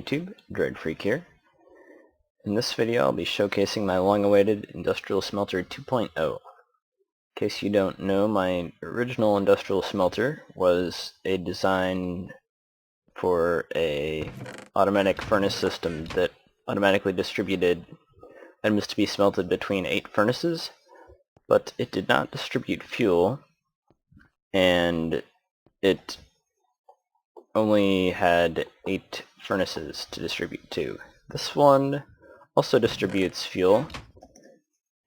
YouTube, DroidFreak here. In this video I'll be showcasing my long-awaited Industrial Smelter 2.0. In case you don't know, my original industrial smelter was a design for a automatic furnace system that automatically distributed items to be smelted between 8 furnaces, but it did not distribute fuel, and it only had 8 furnaces to distribute to. This one also distributes fuel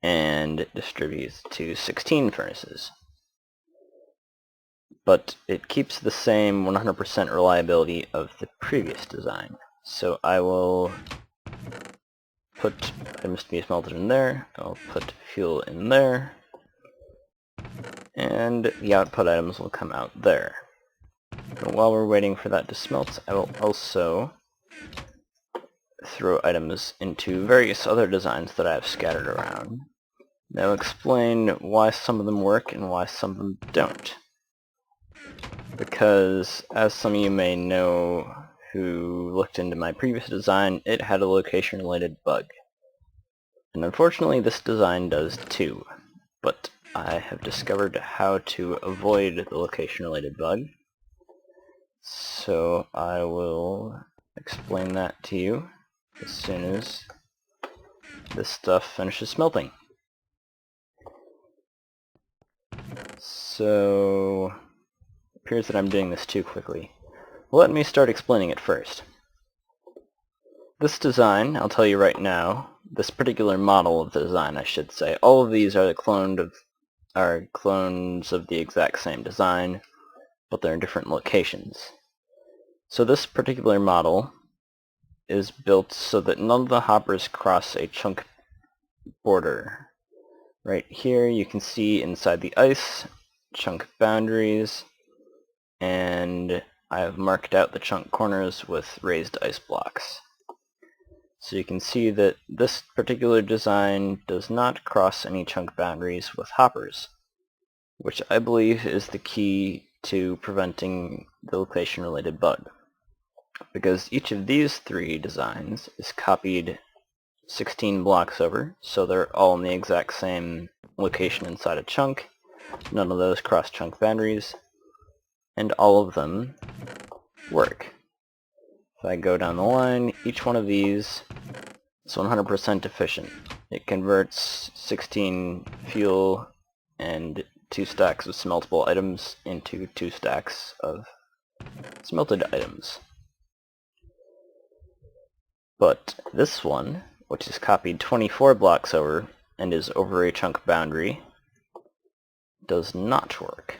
and distributes to 16 furnaces, but it keeps the same 100% reliability of the previous design. So I will put items to be smelted in there, I'll put fuel in there, and the output items will come out there. And while we're waiting for that to smelt, I will also throw items into various other designs that I have scattered around. I'll explain why some of them work and why some of them don't. Because, as some of you may know who looked into my previous design, it had a location-related bug. And unfortunately this design does too, but I have discovered how to avoid the location-related bug. So I will explain that to you as soon as this stuff finishes smelting. So it appears that I'm doing this too quickly. Well, let me start explaining it first. This design, I'll tell you right now, this particular model of the design I should say, all of these are clones of the exact same design, but they're in different locations. So this particular model is built so that none of the hoppers cross a chunk border. Right here you can see inside the ice chunk boundaries, and I have marked out the chunk corners with raised ice blocks. So you can see that this particular design does not cross any chunk boundaries with hoppers, which I believe is the key to preventing the location-related bug. Because each of these 3 designs is copied 16 blocks over, so they're all in the exact same location inside a chunk. None of those cross chunk boundaries, and all of them work. If I go down the line, each one of these is 100% efficient. It converts 16 fuel and 2 stacks of smeltable items into 2 stacks of smelted items. But this one, which is copied 24 blocks over and is over a chunk boundary, does not work.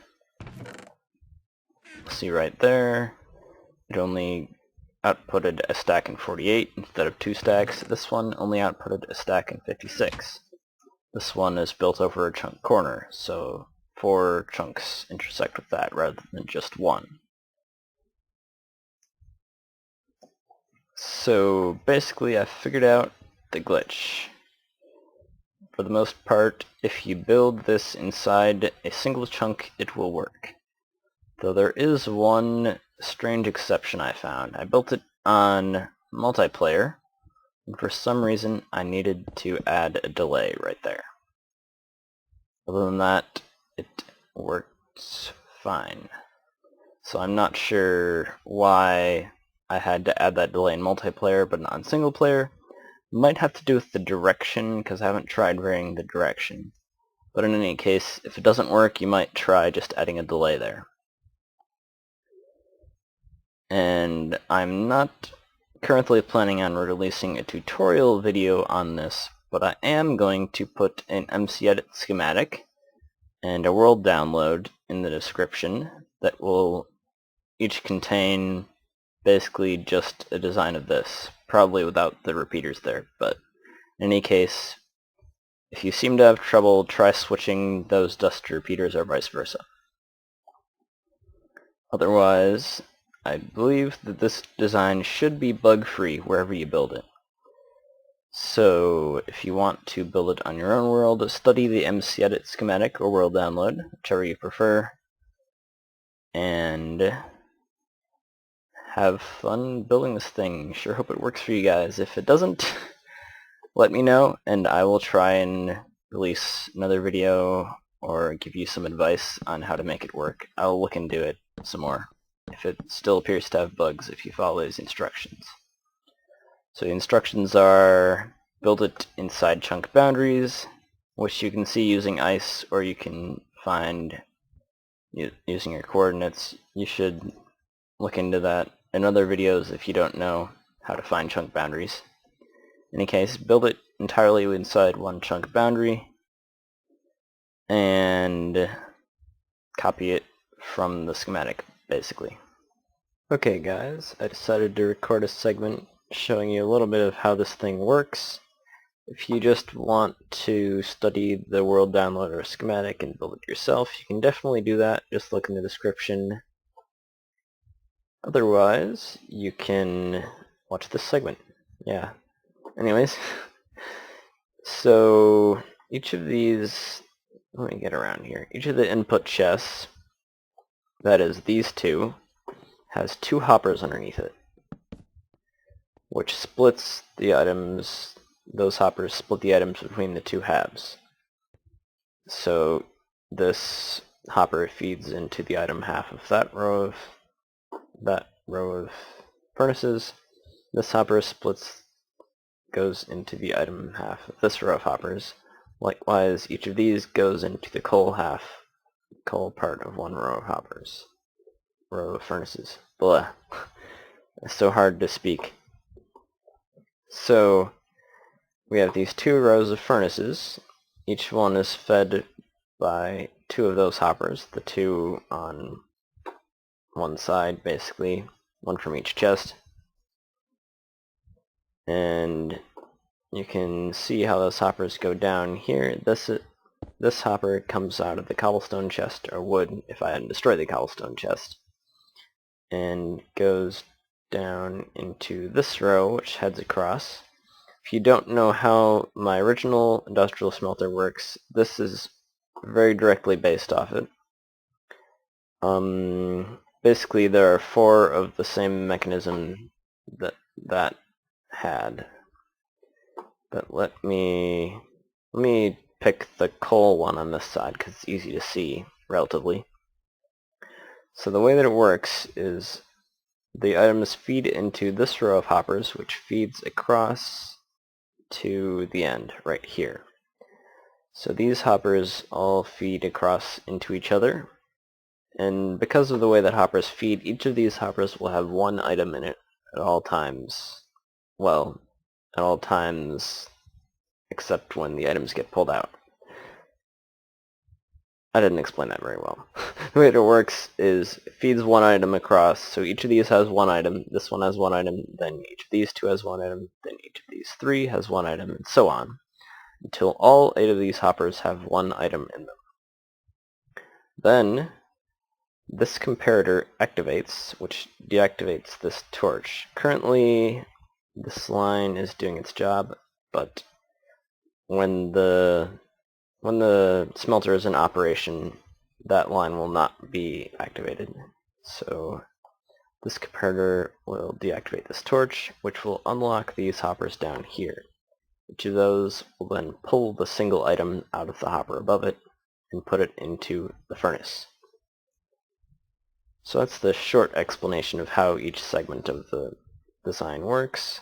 See right there, it only outputted a stack in 48 instead of 2 stacks. This one only outputted a stack in 56. This one is built over a chunk corner, so 4 chunks intersect with that rather than just 1. So basically I've figured out the glitch. For the most part, if you build this inside a single chunk, it will work. Though there is one strange exception I found. I built it on multiplayer, and for some reason I needed to add a delay right there. Other than that, it works fine. So I'm not sure why I had to add that delay in multiplayer but not in single player. Might have to do with the direction, because I haven't tried varying the direction. But in any case, if it doesn't work, you might try just adding a delay there. And I'm not currently planning on releasing a tutorial video on this, but I am going to put an MCEdit schematic and a world download in the description that will each contain basically just a design of this, probably without the repeaters there, but in any case, if you seem to have trouble, try switching those dust to repeaters or vice versa. Otherwise, I believe that this design should be bug-free wherever you build it. So if you want to build it on your own world, study the MCEdit schematic or world download, whichever you prefer, and have fun building this thing. Sure hope it works for you guys. If it doesn't, let me know, and I will try and release another video or give you some advice on how to make it work. I'll look into it some more if it still appears to have bugs if you follow these instructions. So the instructions are: build it inside chunk boundaries, which you can see using ice, or you can find using your coordinates. You should look into that in other videos if you don't know how to find chunk boundaries. In any case, build it entirely inside one chunk boundary and copy it from the schematic, basically. Okay guys, I decided to record a segment showing you a little bit of how this thing works. If you just want to study the world downloader schematic and build it yourself, you can definitely do that. Just look in the description. Otherwise, you can watch this segment. Yeah. Anyways, so each of these, let me get around here. Each of the input chests, that is these two, has two hoppers underneath it, which splits the items. Those hoppers split the items between the two halves. So this hopper feeds into the item half of that row of furnaces. This hopper goes into the item half of this row of hoppers. Likewise, each of these goes into the coal part of one row of furnaces. Blah. It's so hard to speak. So we have these two rows of furnaces. Each one is fed by two of those hoppers, the two on one side, basically, one from each chest. And you can see how those hoppers go down here. This hopper comes out of the cobblestone chest, or would if I hadn't destroyed the cobblestone chest, and goes down into this row, which heads across. If you don't know how my original industrial smelter works, this is very directly based off it. Basically, there are four of the same mechanism that had. But let me pick the coal one on this side because it's easy to see relatively. So the way that it works is the items feed into this row of hoppers, which feeds across to the end right here. So these hoppers all feed across into each other, and because of the way that hoppers feed, each of these hoppers will have one item in it at all times. Well, at all times except when the items get pulled out. I didn't explain that very well. The way it works is it feeds one item across, so each of these has one item, this one has one item, then each of these two has one item, then each of these three has one item, and so on, until all 8 of these hoppers have one item in them. Then this comparator activates, which deactivates this torch. Currently this line is doing its job, but when the smelter is in operation, that line will not be activated. So this comparator will deactivate this torch, which will unlock these hoppers down here. Each of those will then pull the single item out of the hopper above it and put it into the furnace. So that's the short explanation of how each segment of the design works.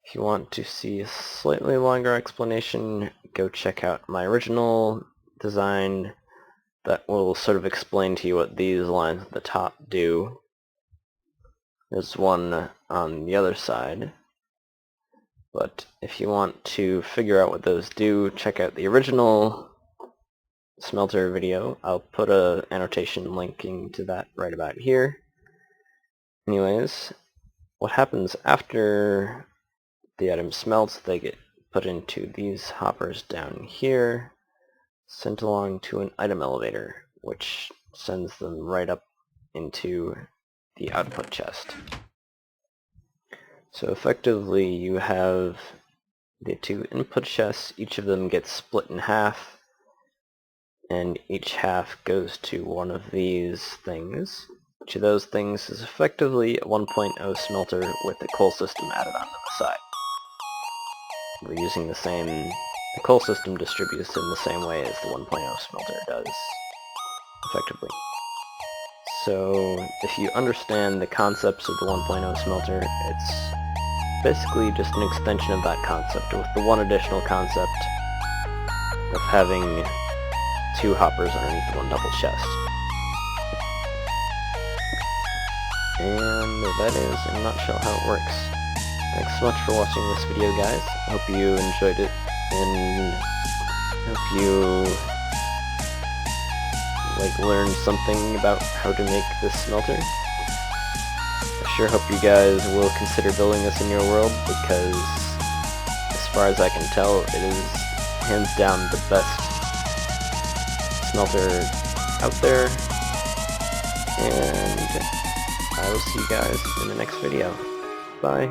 If you want to see a slightly longer explanation, go check out my original design that will sort of explain to you what these lines at the top do. There's one on the other side, but if you want to figure out what those do, check out the original smelter video. I'll put an annotation linking to that right about here. Anyways, what happens after the items smelt, they get put into these hoppers down here, sent along to an item elevator, which sends them right up into the output chest. So effectively you have the 2 input chests, each of them gets split in half, and each half goes to one of these things. Each of those things is effectively a 1.0 smelter with a coal system added onto the side. We're using the coal system distributes in the same way as the 1.0 smelter does, effectively. So if you understand the concepts of the 1.0 smelter, it's basically just an extension of that concept with the one additional concept of having 2 hoppers underneath one double chest. And that is, in a nutshell, how it works. Thanks so much for watching this video, guys. Hope you enjoyed it, and hope you learned something about how to make this smelter. I sure hope you guys will consider building this in your world, because as far as I can tell, it is hands down the best smelter out there. And I will see you guys in the next video. Bye.